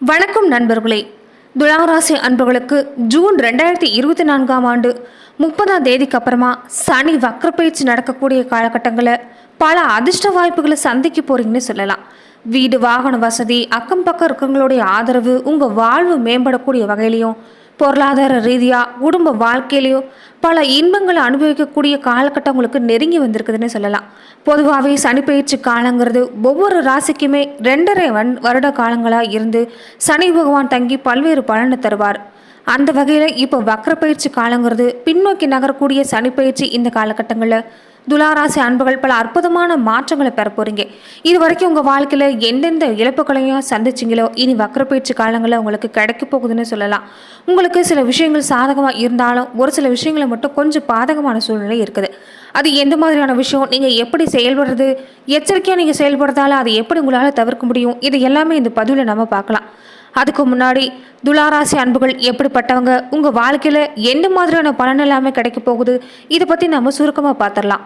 வணக்கம் நண்பர்களே. துளாராசி அன்பர்களுக்கு ஜூன் 2024ஆம் ஆண்டு 30ஆம் தேதிக்கு அப்புறமா சனி வக்ரப்பயிற்சி நடக்கக்கூடிய காலகட்டங்களில் பல அதிர்ஷ்ட வாய்ப்புகளை சந்திக்க போறீங்கன்னு சொல்லலாம். வீடு வாகன வசதி, அக்கம் பக்கம் இருக்கவங்களுடைய ஆதரவு, உங்கள் வாழ்வு மேம்படக்கூடிய வகையிலையும், பொருளாதார ரீதியாக குடும்ப வாழ்க்கையிலையும் பல இன்பங்களை அனுபவிக்கக்கூடிய காலகட்டம் உங்களுக்கு நெருங்கி வந்திருக்குதுன்னு சொல்லலாம். பொதுவாகவே சனிப்பெயர்ச்சி காலங்கிறது ஒவ்வொரு ராசிக்குமே 2.5 வருட காலங்களாக இருந்து சனி பகவான் தங்கி பல்வேறு பலனை தருவார். அந்த வகையில் இப்போ வக்ரப்பயிற்சி காலங்கிறது பின்னோக்கி நகரக்கூடிய சனிப்பெயர்ச்சி இந்த காலகட்டங்களில் துளாராசி அன்புகள் பல அற்புதமான மாற்றங்களை பெற போகிறீங்க. இது வரைக்கும் உங்கள் வாழ்க்கையில் எந்தெந்த இழப்புகளையும் சந்திச்சிங்களோ இனி வக்ரப்பயிற்சி காலங்களில் உங்களுக்கு கிடைக்க போகுதுன்னு சொல்லலாம். உங்களுக்கு சில விஷயங்கள் சாதகமாக இருந்தாலும் ஒரு சில விஷயங்களை மட்டும் கொஞ்சம் பாதகமான சூழ்நிலை இருக்குது. அது எந்த மாதிரியான விஷயம், நீங்கள் எப்படி செயல்படுறது, எச்சரிக்கையாக நீங்கள் செயல்படுறதால அதை எப்படி உங்களால் தவிர்க்க முடியும், இது எல்லாமே இந்த பதிவில் நம்ம பார்க்கலாம். அதுக்கு முன்னாடி துளாராசி அன்புகள் எப்படிப்பட்டவங்க, உங்கள் வாழ்க்கையில் எந்த மாதிரியான பலன் எல்லாமே கிடைக்க போகுது, இதை பற்றி நம்ம சுருக்கமாக பார்த்துடலாம்.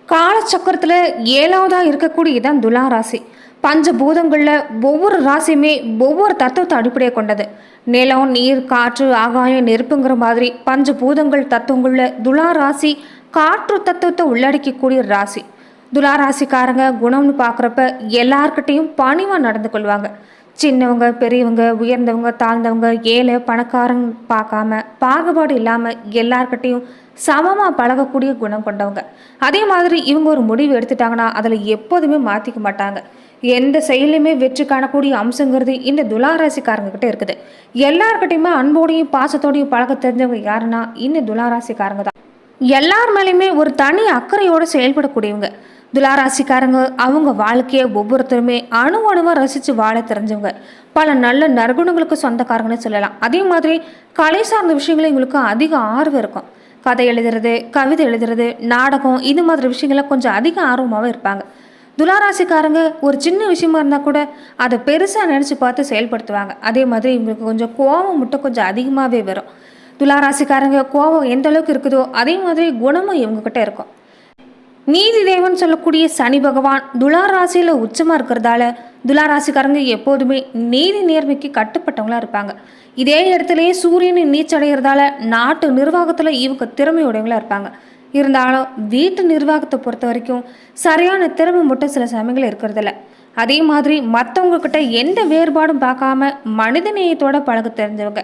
காலச்சக்கரத்தில் 7வதாக இருக்கக்கூடியதான் துளாராசி. பஞ்சபூதங்களில் ஒவ்வொரு ராசியுமே ஒவ்வொரு தத்துவத்தை அடிப்படையாக கொண்டது. நிலம், நீர், காற்று, ஆகாயம், நெருப்புங்கிற மாதிரி பஞ்சபூதங்கள் தத்துவங்களில் துளாராசி காற்று தத்துவத்தை உள்ளடக்கக்கூடிய ராசி. துளாராசிக்காரங்க குணம்னு பார்க்குறப்ப எல்லார்கிட்டையும் பணிவாக நடந்து கொள்வாங்க. சின்னவங்க, பெரியவங்க, உயர்ந்தவங்க, தாழ்ந்தவங்க, ஏழை, பணக்காரங்க பார்க்காம பாகுபாடு இல்லாமல் எல்லார்கிட்டையும் சமமாக பழகக்கூடிய குணம் கொண்டவங்க. அதே மாதிரி இவங்க ஒரு முடிவு எடுத்துட்டாங்கன்னா அதில் எப்போதுமே மாற்றிக்க மாட்டாங்க. எந்த செயலையுமே வெற்றி காணக்கூடிய அம்சங்கிறது இந்த துளாராசிக்காரங்க கிட்ட இருக்குது. எல்லார்கிட்டையுமே அன்போடையும் பாசத்தோடையும் பழக தெரிஞ்சவங்க யாருன்னா இந்த துளாராசிக்காரங்க தான். எல்லார் மேலேயுமே ஒரு தனி அக்கறையோடு செயல்படக்கூடியவங்க துளாராசிக்காரங்க. அவங்க வாழ்க்கையை ஒவ்வொருத்தருமே அணுவாக ரசித்து வாழ தெரிஞ்சவங்க. பல நல்ல நற்குணங்களுக்கு சொந்தக்காரங்கன்னு சொல்லலாம். அதே மாதிரி கலை சார்ந்த விஷயங்களும் எங்களுக்கு அதிக ஆர்வம் இருக்கும். கதை எழுதுறது, கவிதை எழுதுறது, நாடகம், இது மாதிரி விஷயங்கள கொஞ்சம் அதிக ஆர்வமாகவே இருப்பாங்க. துளாராசிக்காரங்க ஒரு சின்ன விஷயமா இருந்தால் கூட அதை பெருசாக நினச்சி பார்த்து செயல்படுத்துவாங்க. அதே மாதிரி இவங்களுக்கு கொஞ்சம் கோபம் மட்டும் கொஞ்சம் அதிகமாகவே வரும். துளாராசிக்காரங்க கோபம் எந்த அளவுக்கு இருக்குதோ அதே மாதிரி குணமும் இவங்ககிட்ட இருக்கும். நீதி தேவன் சொல்லக்கூடிய சனி பகவான் துளாராசியில் உச்சமாக இருக்கிறதால துளாராசிக்காரங்க எப்போதுமே நீதி நேர்மைக்கு கட்டுப்பட்டவங்களாக இருப்பாங்க. இதே இடத்துலையே சூரியன் நீச்சடைகிறதால நாட்டு நிர்வாகத்தில் இவங்க திறமையுடையவங்களாக இருப்பாங்க. இருந்தாலும் வீட்டு நிர்வாகத்தை பொறுத்த வரைக்கும் சரியான திறமை மட்டும் சில சமயங்கள் இருக்கிறதில்ல. அதே மாதிரி மற்றவங்க கிட்ட எந்த வேறுபாடும் பார்க்காம மனித நேயத்தோட பழக தெரிஞ்சவங்க.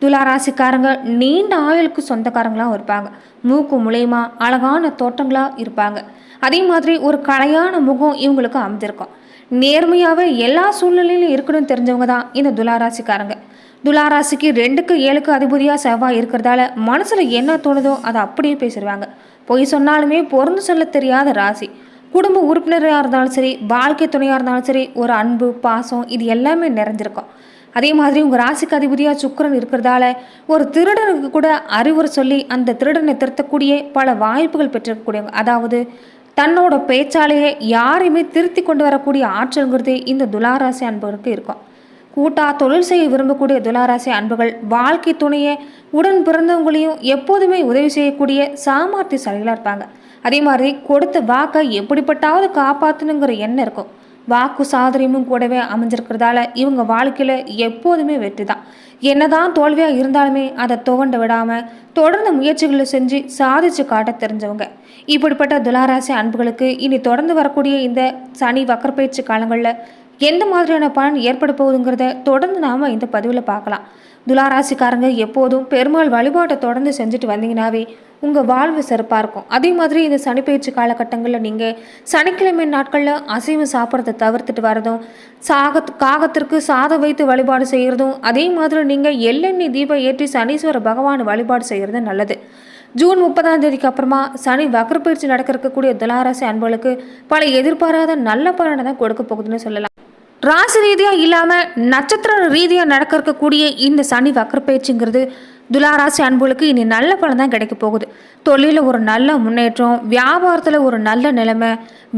துளாராசிக்காரங்க நீண்ட ஆயுளுக்கு சொந்தக்காரங்களாகவும் இருப்பாங்க. மூக்கு மூலயமா அழகான தோட்டங்களாக இருப்பாங்க. அதே மாதிரி ஒரு கலையான முகம் இவங்களுக்கு அமைஞ்சிருக்கும். நேர்மையாகவே எல்லா சூழ்நிலையிலும் இருக்கணும்னு தெரிஞ்சவங்க தான் இந்த துளாராசிக்காரங்க. துளாராசிக்கு 2க்கு 7க்கு அதிபதியாக செவ்வாய் இருக்கிறதால மனசில் என்ன தோணுதோ அதை அப்படியே பேசிடுவாங்க. பொய் சொன்னாலுமே பொருந்து சொல்ல தெரியாத ராசி. குடும்ப உறுப்பினராக இருந்தாலும் சரி, வாழ்க்கை துணையாக இருந்தாலும் சரி, ஒரு அன்பு, பாசம், இது எல்லாமே நிறைஞ்சிருக்கும். அதே மாதிரி உங்கள் ராசிக்கு அதிபதியாக சுக்கிரன் இருக்கிறதால ஒரு திருடனுக்கு கூட அறிவுரை சொல்லி அந்த திருடனை திருத்தக்கூடிய பல வாய்ப்புகள் பெற்றிருக்கக்கூடியவங்க. அதாவது தன்னோட பேச்சாலேயே யாரையுமே திருத்தி கொண்டு வரக்கூடிய ஆற்றல்ங்கிறது இந்த துளாராசி அன்புகளுக்கு இருக்கும். கூட்டா தொழில் செய்ய விரும்பக்கூடிய துளாராசி அன்புகள் வாழ்க்கை துணையை உடன் பிறந்தவங்களையும் எப்போதுமே உதவி செய்யக்கூடிய சாமர்த்தியசாலிகளாக இருப்பாங்க. அதே மாதிரி கொடுத்த வாக்கை எப்படிப்பட்டாவது காப்பாற்றணுங்கிற எண்ணம் இருக்கும். வாக்கு சாதுரியமும் கூடவே அமைஞ்சிருக்கிறதால இவங்க வாழ்க்கையில் எப்போதுமே வெற்றி தான். என்னதான் தோல்வியாக இருந்தாலுமே அதை துவண்ட விடாமல் தொடர்ந்து முயற்சிகளை செஞ்சு சாதிச்சு காட்ட தெரிஞ்சவங்க. இப்படிப்பட்ட துளாராசி அன்புகளுக்கு இனி தொடர்ந்து வரக்கூடிய இந்த சனி வக்ரப்பயிற்சி காலங்களில் எந்த மாதிரியான பலன் ஏற்பட போகுதுங்கிறத தொடர்ந்து நாம் இந்த பதிவில் பார்க்கலாம். துளாராசிக்காரங்க எப்போதும் பெருமாள் வழிபாட்டை தொடர்ந்து செஞ்சுட்டு வந்தீங்கன்னாவே உங்கள் வாழ்வு சிறப்பாக இருக்கும். அதே மாதிரி இந்த சனிப்பயிற்சி காலகட்டங்களில் நீங்கள் சனிக்கிழமை நாட்களில் அசைவம் சாப்பிட்றத தவிர்த்துட்டு வரதும், காகத்திற்கு சாதம் வைத்து வழிபாடு செய்கிறதும், அதே மாதிரி நீங்கள் எள்ளெண்ணெய் தீபம் ஏற்றி சனீஸ்வர பகவான் வழிபாடு செய்கிறது நல்லது. ஜூன் 30ஆம் தேதிக்கு அப்புறமா சனி வக்ரப்பயிற்சி நடக்க இருக்கக்கூடிய துளாராசி அன்புகளுக்கு பல எதிர்பாராத நல்ல பலனை தான் கொடுக்க போகுதுன்னு சொல்லலாம். ராசி ரீதியாக இல்லாமல் நட்சத்திர ரீதியாக நடக்க இருக்கக்கூடிய இந்த சனி வக்ரப்பயிற்சிங்கிறது துளாராசி அன்புகளுக்கு இனி நல்ல பலன் தான் கிடைக்க போகுது. தொழிலில் ஒரு நல்ல முன்னேற்றம், வியாபாரத்தில் ஒரு நல்ல நிலைமை,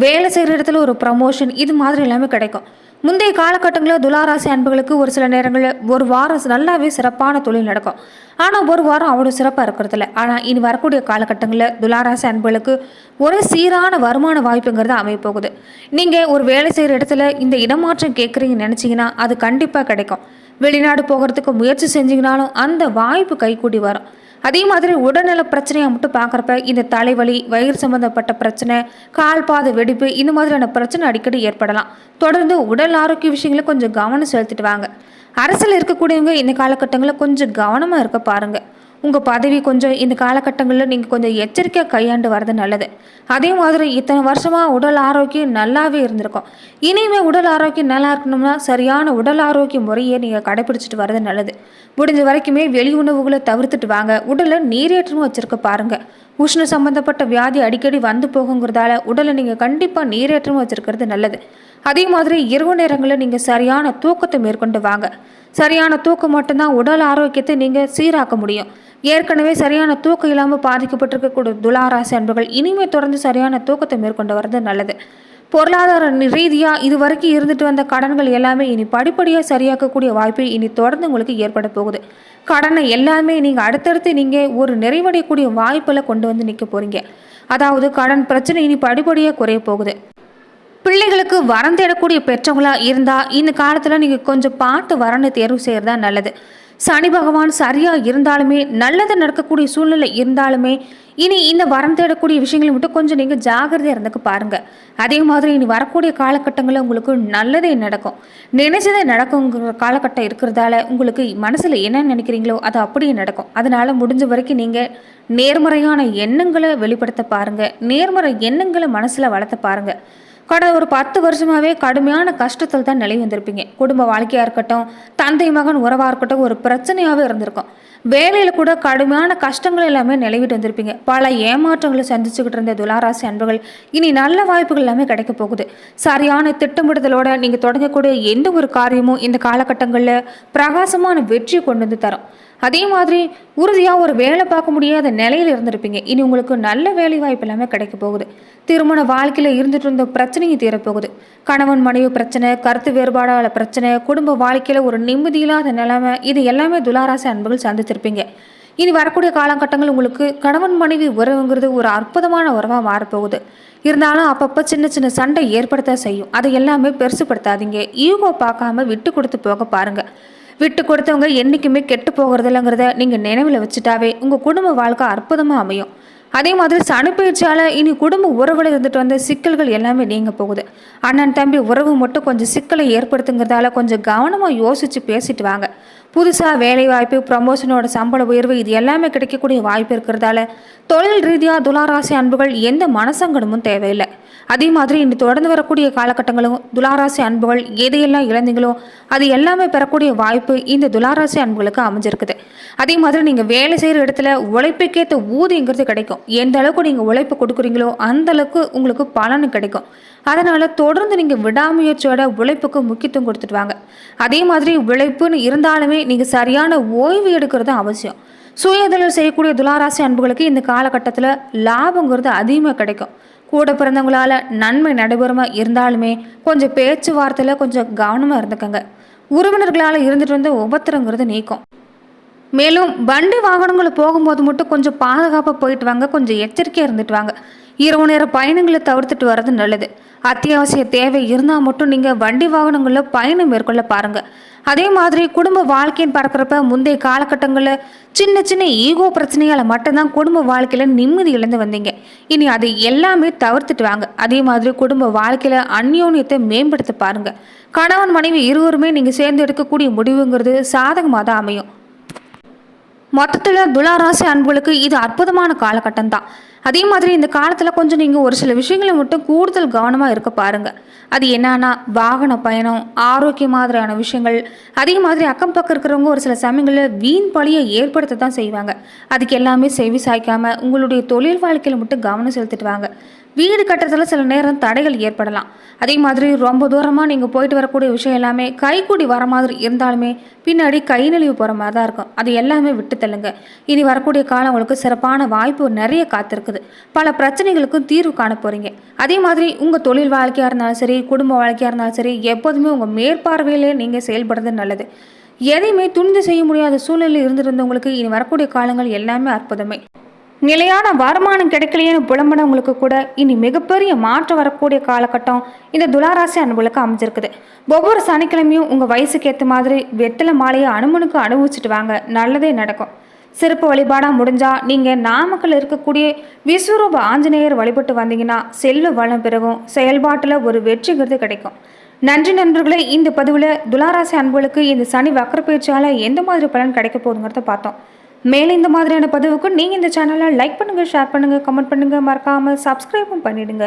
வேலை செய்கிற இடத்துல ஒரு ப்ரமோஷன், இது மாதிரி எல்லாமே கிடைக்கும். முந்தைய காலகட்டங்களில் துளாராசி அன்புகளுக்கு ஒரு சில நேரங்களில் ஒரு வாரம் நல்லாவே சிறப்பான தொழில் நடக்கும். ஆனால் ஒரு வாரம் அவ்வளோ சிறப்பாக இருக்கிறதில்ல. ஆனால் இனி வரக்கூடிய காலகட்டங்களில் துளாராசி அன்புகளுக்கு ஒரு சீரான வருமான வாய்ப்புங்கிறது அமையப்போகுது. நீங்கள் ஒரு வேலை செய்கிற இடத்துல இந்த இடமாற்றம் கேட்குறீங்கன்னு நினச்சிங்கன்னா அது கண்டிப்பாக கிடைக்கும். வெளிநாடு போகிறதுக்கு முயற்சி செஞ்சீங்கனாலும் அந்த வாய்ப்பு கைகூடி வரும். அதே மாதிரி உடல்நல பிரச்சனையை மட்டும் பார்க்குறப்ப இந்த தலைவலி, வயிறு சம்மந்தப்பட்ட பிரச்சனை, கால்பாத வெடிப்பு இந்த மாதிரியான பிரச்சனை அடிக்கடி ஏற்படலாம். தொடர்ந்து உடல் ஆரோக்கிய விஷயங்களை கொஞ்சம் கவனம் செலுத்திட்டு வாங்க. அரசியல் இருக்கக்கூடியவங்க இந்த காலகட்டங்களில் கொஞ்சம் கவனமாக இருக்க பாருங்கள். உங்கள் பதவி கொஞ்சம் இந்த காலகட்டங்களில் நீங்கள் கொஞ்சம் எச்சரிக்கையாக கையாண்டு வர்றது நல்லது. அதே மாதிரி இத்தனை வருஷமாக உடல் ஆரோக்கியம் நல்லாவே இருந்திருக்கும். இனிமேல் உடல் ஆரோக்கியம் நல்லா இருக்கணும்னா சரியான உடல் ஆரோக்கிய முறையை நீங்கள் கடைபிடிச்சிட்டு வர்றது நல்லது. முடிஞ்ச வரைக்குமே வெளி உணவுகளை தவிர்த்துட்டு வாங்க. உடலை நீரேற்றமும் வச்சுருக்க பாருங்கள். உஷ்ண சம்பந்தப்பட்ட வியாதி அடிக்கடி வந்து போகுங்கிறதால உடலை நீங்கள் கண்டிப்பாக நீரேற்றமும் வச்சுருக்கிறது நல்லது. அதே மாதிரி இரவு நேரங்களில் நீங்கள் சரியான தூக்கத்தை மேற்கொண்டு வாங்க. சரியான தூக்கம் மட்டும்தான் உடல் ஆரோக்கியத்தை நீங்கள் சீராக்க முடியும். ஏற்கனவே சரியான தூக்கம் இல்லாமல் பாதிக்கப்பட்டிருக்கக்கூடிய துளாராசி அன்பர்கள் இனிமேல் தொடர்ந்து சரியான தூக்கத்தை மேற்கொண்டு வர்றது நல்லது. பொருளாதார ரீதியாக இது வரைக்கும் இருந்துட்டு வந்த கடன்கள் எல்லாமே இனி படிப்படியாக சரியாக்கக்கூடிய வாய்ப்பு இனி தொடர்ந்து உங்களுக்கு ஏற்பட போகுது. கடனை எல்லாமே நீங்கள் அடுத்தடுத்து நீங்கள் ஒரு நிறைவடையக்கூடிய வாய்ப்பில் கொண்டு வந்து நிற்க போகிறீங்க. அதாவது கடன் பிரச்சனை இனி படிப்படியாக குறைய போகுது. பிள்ளைகளுக்கு வரம் தேடக்கூடிய பெற்றவங்களாக இருந்தால் இந்த காலத்தில் நீங்கள் கொஞ்சம் பார்த்து வரனை தேர்வு செய்கிறது தான் நல்லது. சனி பகவான் சரியாக இருந்தாலுமே, நல்லது நடக்கக்கூடிய சூழ்நிலை இருந்தாலுமே, இனி இந்த வரம் தேடக்கூடிய விஷயங்களை மட்டும் கொஞ்சம் நீங்கள் ஜாகிரதையாக இருந்துக்க பாருங்கள். அதே மாதிரி இனி வரக்கூடிய காலகட்டங்களில் உங்களுக்கு நல்லதே நடக்கும். நினைச்சதே நடக்குங்கிற காலகட்டம் இருக்கிறதால உங்களுக்கு மனசில் என்ன நினைக்கிறீங்களோ அது அப்படியே நடக்கும். அதனால் முடிஞ்ச வரைக்கும் நீங்கள் நேர்மறையான எண்ணங்களை வெளிப்படுத்த பாருங்கள். நேர்மறை எண்ணங்களை மனசில் வளர்த்த பாருங்கள். கடந்த ஒரு 10 வருஷமாகவே கடுமையான கஷ்டத்தில் தான் நிலை வந்திருப்பீங்க. குடும்ப வாழ்க்கையாக இருக்கட்டும், தந்தை மகன் உறவாக இருக்கட்டும், ஒரு பிரச்சனையாகவே இருந்திருக்கும். வேலையில் கூட கடுமையான கஷ்டங்கள் எல்லாமே நிலவிட்டு வந்திருப்பீங்க. பல ஏமாற்றங்களை சந்திச்சுக்கிட்டு இருந்த துளாராசி அன்பர்கள் இனி நல்ல வாய்ப்புகள் எல்லாமே கிடைக்க போகுது. சரியான திட்டமிடுதலோட நீங்கள் தொடங்கக்கூடிய எந்த ஒரு காரியமும் இந்த காலகட்டங்களில் பிரகாசமான வெற்றியை கொண்டு வந்து தரும். அதே மாதிரி உறுதியாக ஒரு வேலை பார்க்க முடியாத நிலையில் இருந்திருப்பீங்க. இனி உங்களுக்கு நல்ல வேலை வாய்ப்பு எல்லாமே கிடைக்க போகுது. திருமண வாழ்க்கையில் இருந்துட்டு இருந்த பிரச்சனையும் தீரப்போகுது. கணவன் மனைவி பிரச்சனை, கருத்து வேறுபாடான பிரச்சனை, குடும்ப வாழ்க்கையில் ஒரு நிம்மதியில்லாத நிலைமை, இது எல்லாமே துளாராசி அன்பர்கள் சந்தித்திருப்பீங்க. இனி வரக்கூடிய காலகட்டங்கள் உங்களுக்கு கணவன் மனைவி உறவுங்கிறது ஒரு அற்புதமான உறவாக மாறப்போகுது. இருந்தாலும் அப்பப்போ சின்ன சின்ன சண்டை ஏற்படுத்த செய்யும். அதை எல்லாமே பெருசுப்படுத்தாதீங்க. ஈகோ பார்க்காம விட்டு கொடுத்து போக பாருங்கள். விட்டு கொடுத்தவங்க என்றைக்குமே கெட்டு போகிறது இல்லைங்கிறத நீங்கள் நினைவில் வச்சுட்டாவே உங்கள் குடும்ப வாழ்க்கை அற்புதமாக அமையும். அதே மாதிரி சனி பயிற்சியால் இனி குடும்ப உறவில் இருந்துட்டு வந்த சிக்கல்கள் எல்லாமே நீங்க போகுது. அண்ணன் தம்பி உறவு மட்டும் கொஞ்சம் சிக்கலை ஏற்படுத்துங்கிறதால கொஞ்சம் கவனமாக யோசித்து பேசிட்டு வாங்க. புதுசாக வேலைவாய்ப்பு, ப்ரமோஷனோட சம்பள உயர்வு இது எல்லாமே கிடைக்கக்கூடிய வாய்ப்பு இருக்கிறதால தொழில் ரீதியாக துளாராசி அன்புகள் எந்த மனசங்கடமும் தேவையில்லை. அதே மாதிரி இன்று தொடர்ந்து வரக்கூடிய காலகட்டங்களும் துளாராசி அன்புகள் எதையெல்லாம் இழந்தீங்களோ அது எல்லாமே பெறக்கூடிய வாய்ப்பு இந்த துளாராசி அன்புகளுக்கு அமைஞ்சிருக்குது. அதே மாதிரி நீங்கள் வேலை செய்கிற இடத்துல உழைப்புக்கேற்ற ஊதியங்கிறது கிடைக்கும். எந்த அளவுக்கு நீங்கள் உழைப்பு கொடுக்குறீங்களோ அந்த அளவுக்கு உங்களுக்கு பலன் கிடைக்கும். அதனால் தொடர்ந்து நீங்கள் விடாமுயற்சியோட உழைப்புக்கு முக்கியத்துவம் கொடுத்துட்டு வாங்க. அதே மாதிரி உழைப்புன்னு இருந்தாலுமே நீங்கள் சரியான ஓய்வு எடுக்கிறது அவசியம். சுயதொழில் செய்யக்கூடிய துளாராசி அன்புகளுக்கு இந்த காலகட்டத்தில் லாபங்கிறது அதிகமாக கிடைக்கும். கூட பிறந்தவங்களால நன்மை நடைபெறுமா இருந்தாலுமே கொஞ்சம் பேச்சுவார்த்தையில் கொஞ்சம் கவனமாக இருந்துக்கங்க. உறவினர்களால் இருந்துட்டு வந்து உபத்திரங்கிறது நீக்கும். மேலும் வண்டி வாகனங்கள் போகும்போது மட்டும் கொஞ்சம் பாதுகாப்பாக போயிட்டு வாங்க. கொஞ்சம் எச்சரிக்கையாக இருந்துட்டு வாங்க. இரவு நேர பயணங்களை தவிர்த்துட்டு வர்றது நல்லது. அத்தியாவசிய தேவை இருந்தால் மட்டும் நீங்கள் வண்டி வாகனங்களில் பயணம் மேற்கொள்ள பாருங்கள். அதே மாதிரி குடும்ப வாழ்க்கைன்னு பார்க்குறப்ப முந்தைய காலகட்டங்களில் சின்ன சின்ன ஈகோ பிரச்சனையால் மட்டும்தான் குடும்ப வாழ்க்கையில் நிம்மதி இழந்து வந்தீங்க. இனி அதை எல்லாமே தவிர்த்துட்டு வாங்க. அதே மாதிரி குடும்ப வாழ்க்கையில் அந்யோன்யத்தை மேம்படுத்த பாருங்கள். கணவன் மனைவி இருவருமே நீங்கள் சேர்ந்து எடுக்கக்கூடிய முடிவுங்கிறது சாதகமாக தான் அமையும். மொத்தத்தில் துளாராசி அன்புகளுக்கு இது அற்புதமான காலகட்டம் தான். அதே மாதிரி இந்த காலத்தில் கொஞ்சம் நீங்கள் ஒரு சில விஷயங்களை மட்டும் கூடுதல் கவனமாக இருக்க பாருங்கள். அது என்னன்னா வாகன பயணம், ஆரோக்கிய மாதிரியான விஷயங்கள். அதே மாதிரி அக்கம் பக்கம் இருக்கிறவங்க ஒரு சில சமயங்களில் வீண் பழியை ஏற்படுத்த தான் செய்வாங்க. அதுக்கு எல்லாமே செவி சாய்க்காமல் உங்களுடைய தொழில் வாழ்க்கையில் மட்டும் கவனம் செலுத்திட்டு வாங்க. வீடு கட்டுறதுல சில நேரம் தடைகள் ஏற்படலாம். அதே மாதிரி ரொம்ப தூரமாக நீங்கள் போயிட்டு வரக்கூடிய விஷயம் எல்லாமே கைக்கூடி வர மாதிரி இருந்தாலுமே பின்னாடி கை நழுவி போகிற மாதிரி தான் இருக்கும். அது எல்லாமே விட்டு தள்ளுங்க. இனி வரக்கூடிய காலம் உங்களுக்கு சிறப்பான வாய்ப்பு நிறைய காத்திருக்குது. பல பிரச்சனைகளுக்கும் தீர்வு காண போகிறீங்க. அதே மாதிரி உங்கள் தொழில் வாழ்க்கையாக இருந்தாலும் சரி, குடும்ப வாழ்க்கையாக இருந்தாலும் சரி, எப்போதுமே உங்கள் மேற்பார்வையிலே நீங்கள் செயல்படுறது நல்லது. எதையுமே துணிந்து செய்ய முடியாத சூழ்நிலையில் இருந்திருந்தவங்களுக்கு இனி வரக்கூடிய காலங்கள் எல்லாமே அற்புதமே. நிலையான வருமானம் கிடைக்கலையேன்னு புலம்புனவங்களுக்கு கூட இனி மிகப்பெரிய மாற்றம் வரக்கூடிய காலகட்டம் இந்த துளாராசி அன்புகளுக்கு அமைஞ்சிருக்குது. ஒவ்வொரு சனிக்கிழமையும் உங்கள் வயசுக்கு ஏற்ற மாதிரி வெத்தலை மாலையை அனுமனுக்கு அனுபவிச்சுட்டு வாங்க, நல்லதே நடக்கும். சிறப்பு வழிபாடாக முடிஞ்சால் நீங்கள் நாமக்கல் இருக்கக்கூடிய விஸ்வரூப ஆஞ்சநேயர் வழிபட்டு வந்தீங்கன்னா செல்வ வளம் பெருகும், செயல்பாட்டில் ஒரு வெற்றிங்கிறது கிடைக்கும். நன்றி நண்பர்களே. இந்த பதிவில் துளாராசி அன்புகளுக்கு இந்த சனி வக்கர பயிற்சியால் எந்த மாதிரி பலன் கிடைக்க போகுதுங்கிறத பார்த்தோம். மேலே இந்த மாதிரியான பதிவுக்கு நீங்கள் இந்த சேனலை லைக் பண்ணுங்கள், ஷேர் பண்ணுங்கள், கமெண்ட் பண்ணுங்கள், மறக்காமல் சப்ஸ்கிரைபும் பண்ணிவிடுங்க.